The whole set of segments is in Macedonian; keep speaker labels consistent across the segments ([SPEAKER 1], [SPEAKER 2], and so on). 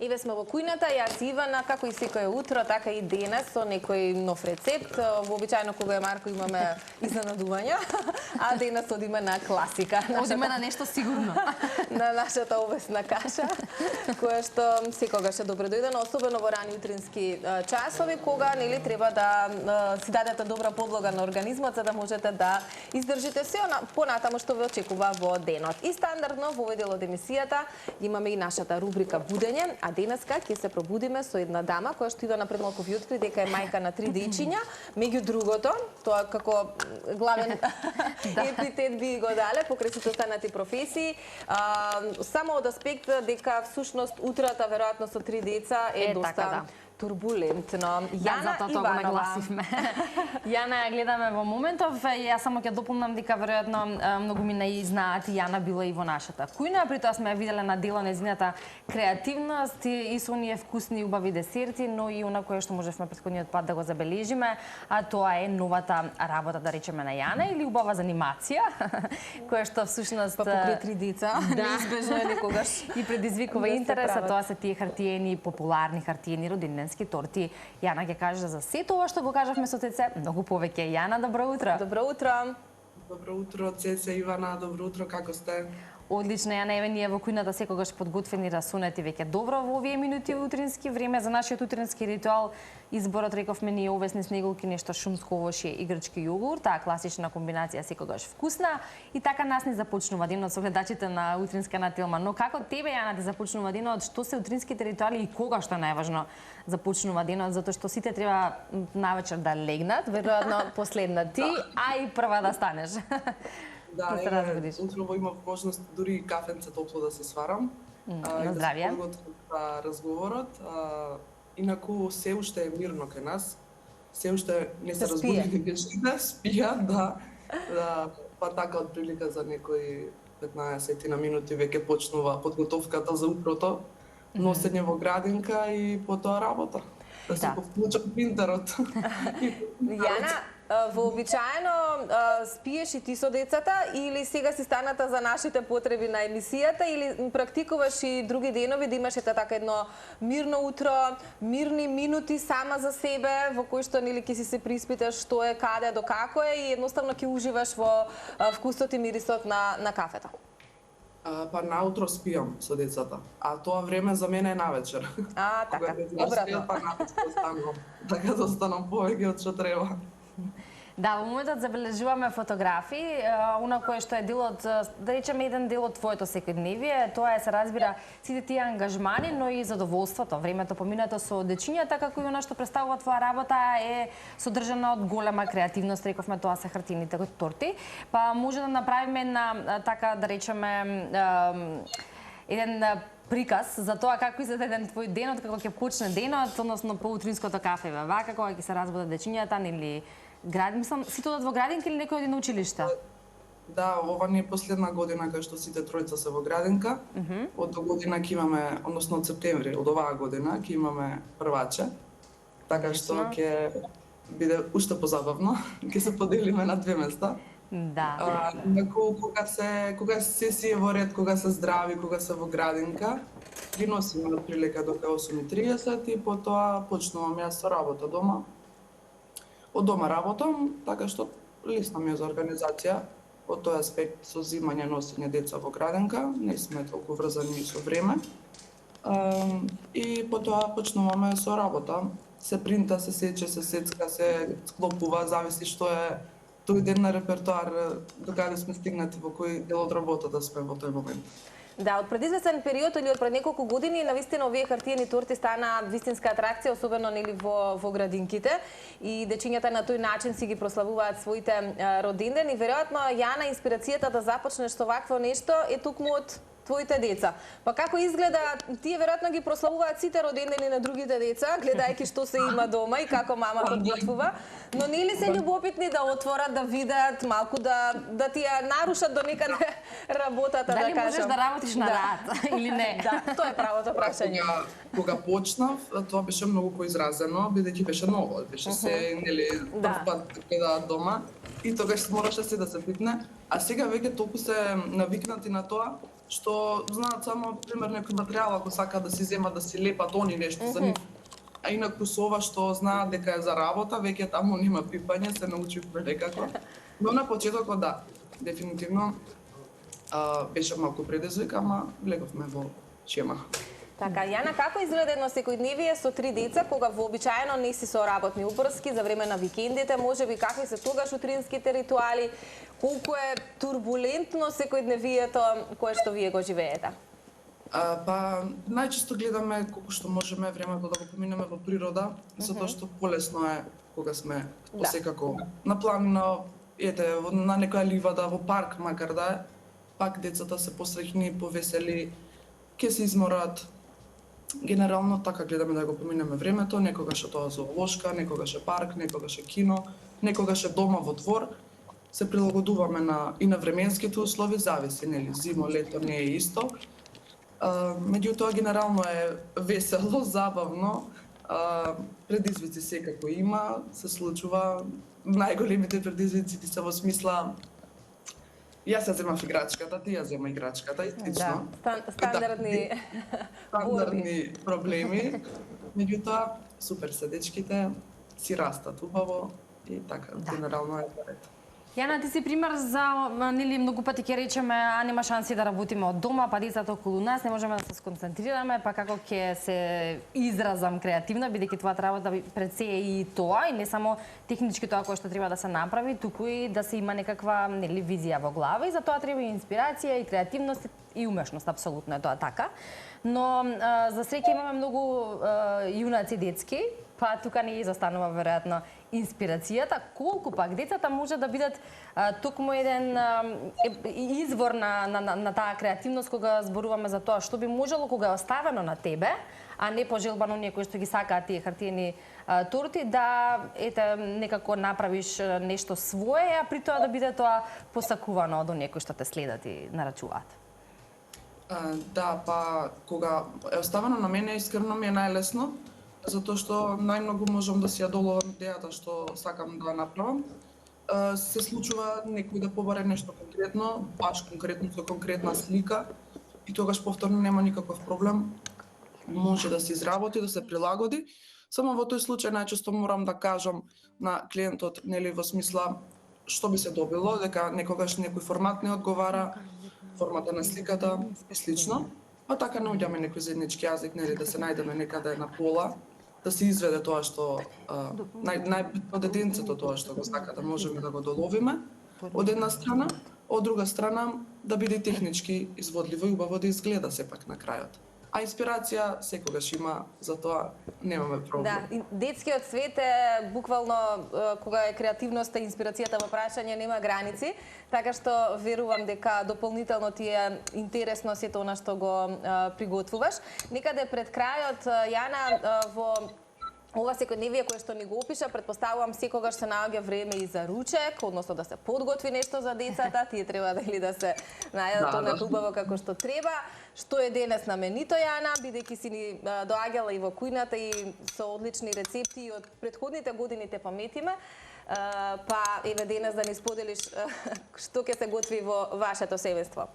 [SPEAKER 1] Еве сме во кујната, јас и Ивана, како и секое утро, така и денес со некој нов рецепт. Вообичајно кога е Марко имаме изненадувања, а денес одиме на класика.
[SPEAKER 2] Одиме на нешто сигурно.
[SPEAKER 1] На нашата овесна каша, која што секогаш е добро дојдена, особено во рани утрински часови, кога нели треба да си дадете добра подлога на организмот за да можете да издржите се понатаму што ве очекува во денот. И стандардно во овој дел од емисијата имаме и нашата рубрика Будење, а денеска ќе се пробудиме со една дама која што Ивана пред малку ви откри дека е мајка на 3 дечиња, меѓу другото, тоа како главен епитет би го дале покрај сите останати професии. Само од аспект дека всушност утрата веројатно со 3 деца е доста турбулентно.
[SPEAKER 2] Јана Иванова. Јана ја гледаме во моментов. Јас само ќе дополнам дека веројатно многу ми не знаат, Јана била и во нашата кујна, при тоа сме ја виделе на дело нејзината креативност и со оние вкусни и убави десерти, но и она кое што можевме претходниот пат да го забележиме, а тоа е новата работа, да речеме, на Јана или убава занимација, која што всушност
[SPEAKER 1] покрај 3 деца неизбежно е некогаш
[SPEAKER 2] и предизвикува интерес, а тоа се тие хартиени, популарни хартиени роденденски торти. Јана ќе каже за сето ова што го кажавме со Цеце, многу повеќе. Јана, добро утро.
[SPEAKER 1] Добро утро.
[SPEAKER 3] Добро утро, Цеце, Ивана, добро утро, како сте?
[SPEAKER 2] Одлично, Јана, еве ние во кујната секогаш подготвени расунети веќе добро во овие минути утрински време за нашиот утрински ритуал. Изборот рековме ние овесни снеголки, нешто шумско овошје и грчки јогурт, таа класична комбинација секогаш вкусна и така нас ни започнува денот со гледачите на утринска нателма. Но како тебе, Јана, да започнува денот, што се утринските ритуали и кога, што е најважно, започнува денот, затоа што сите треба навечер да легнат, веројатно последна ти, а и прва да станеш.
[SPEAKER 3] Да, утрово имав можност дури и кафенце топло да се сварам.
[SPEAKER 2] На здравје.
[SPEAKER 3] Да се за разговорот. Инаку се уште е мирно кај нас. Се уште не се разбудили гешите, спијат, да. Па така од прилика за некои 15 на минути веќе почнува подготовката за утрото, носење во градинка и потоа работа. Да се повклучам принтерот.
[SPEAKER 1] Јана, вообичаено спиеш и ти со децата или сега си станата за нашите потреби на емисијата или практикуваш и други денови да имаш така едно мирно утро, мирни минути сама за себе во кои што нели ќе си се приспиташ што е, каде, до како е и едноставно ќе уживаш во вкусот и мирисот на кафето?
[SPEAKER 3] Па наутро спијам со децата, а тоа време за мене е навечер.
[SPEAKER 1] Така, обратно.
[SPEAKER 3] Па навечер останувам, така да останам повеќе од што треба.
[SPEAKER 2] Да, во моментот забележуваме фотографии, она кое што е дел од, да речеме, еден дел од твоето секојдневие, тоа е, се разбира, сите тие ангажмани, но и задоволството, времето поминато со дечињата, како и она што представува твоја работа е содржана од голема креативност, рековме, тоа се хартиените торти. Па може да направиме една, така да речеме, еден приказ за тоа како изгледа еден твој денот, како ќе почне денот, односно по утринското кафе, вака кога ќе се разбудат дечињата, нели мислам, сите одат во градинка или некој оди на училиште?
[SPEAKER 3] Да, ова не е последна година кај што сите тројца се во градинка. Од до година ќе имаме, односно од септември, од оваа година ќе имаме прваче. Така што ќе биде уште позабавно, ќе се поделиме на 2 места.
[SPEAKER 2] Да.
[SPEAKER 3] Кога се си е во ред, кога се здрави, кога се во градинка, ги носиме од прилика до 8:30 и потоа почнувам јас со работа дома. Од дома работам, така што лесно ми е за организација. Од тој аспект со зимање, носење деца во градинка, не сме толку врзани со време. И потоа почнуваме со работа. Се принта, се сече, се сецка, се склопува, зависи што е тој ден на репертоар, докаде сме стигнати, во кој дел од работата сме во тој момент.
[SPEAKER 1] Да, од предизвестен период или од пред неколку години навистина овие хартиени торти стана вистинска атракција, особено нели во градинките и дечињата на тој начин си ги прославуваат своите родендени. Веројатно, Јана, инспирацијата да започнеш со вакво нешто е токму од твоите деца. Па како изгледа, тие веројатно ги прославуваат сите родендени на другите деца, гледајќи што се има дома и како мама подготвува, но нели се љубопитни да отворат, да видат, малку да ти ја нарушат до некаде работата, да кажам.
[SPEAKER 2] Дали можеш да работиш на рад или не?
[SPEAKER 1] Да, тоа е правото прашање.
[SPEAKER 3] Кога почнав, тоа беше многу поизразено, бидејќи беше ново, беше се, нели, прв пат гледаат дома и тогаш мораше се да се питне, а сега веќе толку се навикнати на тоа, што знаат само, пример, некој материјал, ако сакаат да си земат, да си лепат они нешто за нив. А инаку со ова што знаат дека е за работа, веќе таму нема пипање, се научивме некако. Но на почетокот да, дефинитивно беше малку предизвик, ама влеговме во шема.
[SPEAKER 1] Така, Јана, како изгледа едно секојдневие со 3 деца, кога вообичаено не си со работни упрски за време на викендите, можеби какви се тогаш утринските ритуали, колку е турбулентно секојдневието кое што вие го живеете?
[SPEAKER 3] Па, најчесто гледаме колку што можеме времето да го поминеме во природа, затоа што полесно е кога сме посекако на планина, на некоја ливада, во парк макар да е, пак децата се посреќни, повесели, ќе се изморат. Генерално така гледаме да го поминеме времето, некогаш е тоа зоолошка, некогаш е парк, некогаш е кино, некогаш е дома во двор. Се прилагодуваме и на временските услови, зависи, нели, зимо, лето не е исто. Меѓутоа, генерално е весело, забавно, предизвици секако има, се случува. Најголемите предизвици се во смисла јас ја земав играчката, ти ја зема играчката и слично.
[SPEAKER 1] Да, стандардни
[SPEAKER 3] проблеми. Меѓутоа, супер се дечките, си растат убаво и така, генерално е ред.
[SPEAKER 2] Јана, ти си пример за, нели, многу пати ќе речеме, нема шанси да работиме од дома, па децата околу нас, не можеме да се сконцентрираме, па како ќе се изразам креативно, бидејќи твојата работа пред се е и тоа, и не само технички тоа кое што треба да се направи, туку и да се има некаква, нели, визија во глава, и за тоа треба и инспирација, и креативност, и умешност, апсолутно е тоа така. Но за среќа имаме многу јунаци детски, па тука не изостанува веројатно инспирацијата, колку пак децата може да бидат токму еден извор на таа креативност кога зборуваме за тоа што би можело кога е оставено на тебе, а не пожелбано оние кои што ги сакаат тие хартиени торти, да некако направиш нешто свое, а при тоа да биде тоа посакувано од оние кои што те следат и нарачуваат.
[SPEAKER 3] Да, па кога е оставено на мене, искрено ми е најлесно, затоа што најмногу можам да си ја доловам идејата што сакам да направам. Се случува некој да побаре нешто конкретно, баш конкретно со конкретна слика, и тогаш повторно нема никаков проблем. Може да се изработи, да се прилагоди. Само во тој случај најчесто морам да кажам на клиентот, нели, во смисла што би се добило, дека некогаш некој формат не одговара, формата на сликата и слично. А така наоѓаме некој заеднички јазик, нели, да се најдеме некаде на пола, да се изведе тоа што најбитно детенцето тоа што го сака да можеме да го доловиме од една страна, од друга страна да биде технички изводливо и убаво да изгледа сепак на крајот. А инспирација секогаш има, затоа немаме проблем.
[SPEAKER 1] Да, детскиот свет е буквално кога е креативноста и инспирацијата во прашање нема граници, така што верувам дека дополнително ти е интересно сето она што го приготвуваш. Некаде пред крајот, Јана, во ова секојдневие кое што ни го опиша, претпоставувам секогаш се наоѓа време и за ручек, односно да се подготви нешто за децата, тие треба да се најдат она убаво како што треба. Што е денес знаменито, Јана, бидејќи си ни доаѓала и во кујната и со одлични рецепти од претходните години те паметиме, па еве денес да ни споделиш што ќе се готви во вашето семејство.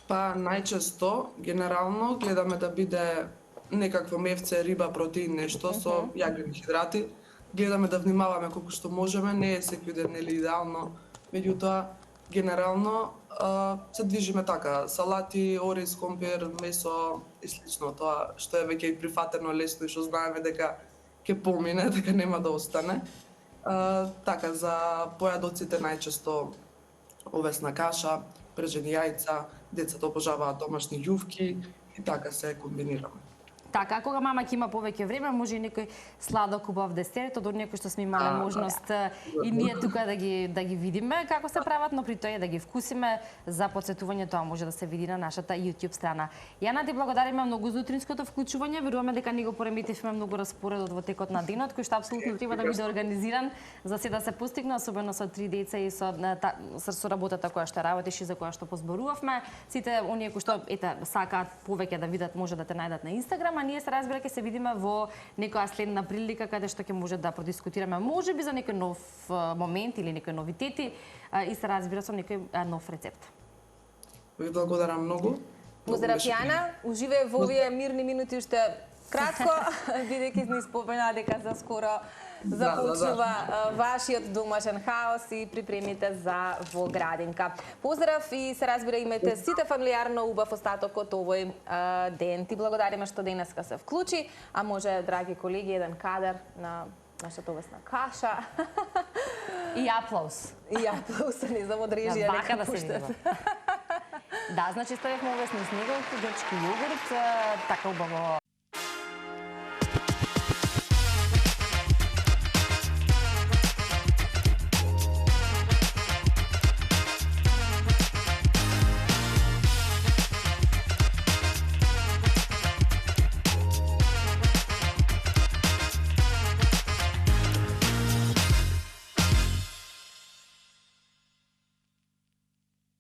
[SPEAKER 3] Па најчесто, генерално, гледаме да биде некакво мевце, риба, протеин, нешто со јаглени хидрати. Гледаме да внимаваме колку што можеме, не е секој ден нели идеално, меѓутоа генерално се движиме така, салати, ориз, компир, месо и слично, тоа што е веќе и прифатено лесно и што знаеме дека ќе помине, дека нема да остане. Така, за појадоците најчесто овесна каша, пржени јајца, децата обожаваат домашни јувки и така се комбинираме.
[SPEAKER 2] Така, кога мама ќе има повеќе време, може и некој сладок убав десерт, од некој што сме имале можност и ние тука да ги видиме како се прават, но при тоа да ги вкусиме. За потсетување тоа може да се види на нашата YouTube страна. Јана, ти благодариме многу за утринското вклучување. Веруваме дека ни го пореметивме многу распоредот во текот на денот, кој што апсолутно треба да биде организиран за се да се постигне, особено со 3 деца и со работата која што работиш и за која што позборувавме. Сите оние кои што сакаат повеќе да видат, може да те најдат на Инстаграм, ние се разбира ќе се видиме во некоја следна прилика каде што ќе може да продискутираме можеби за некој нов момент или некои новитети и се разбира со некој нов рецепт.
[SPEAKER 3] Ви благодарам многу.
[SPEAKER 1] Поздрав Јана, уживај во овие мирни минути уште кратко, бидејќи ни спомена дека за скоро започнува вашиот домашен хаос и припремите за во градинка. Поздрав и се разбира имајте сите фамилиарно убав остаток од овој ден. Ти благодариме што денеска се вклучи, а може, драги колеги, еден кадар на нашата овесна каша.
[SPEAKER 2] И аплауз.
[SPEAKER 1] И аплауз, не знам од режија
[SPEAKER 2] дека да се видиме. Да, значи ставивме овесни снеговки, грчки јогурт, така убаво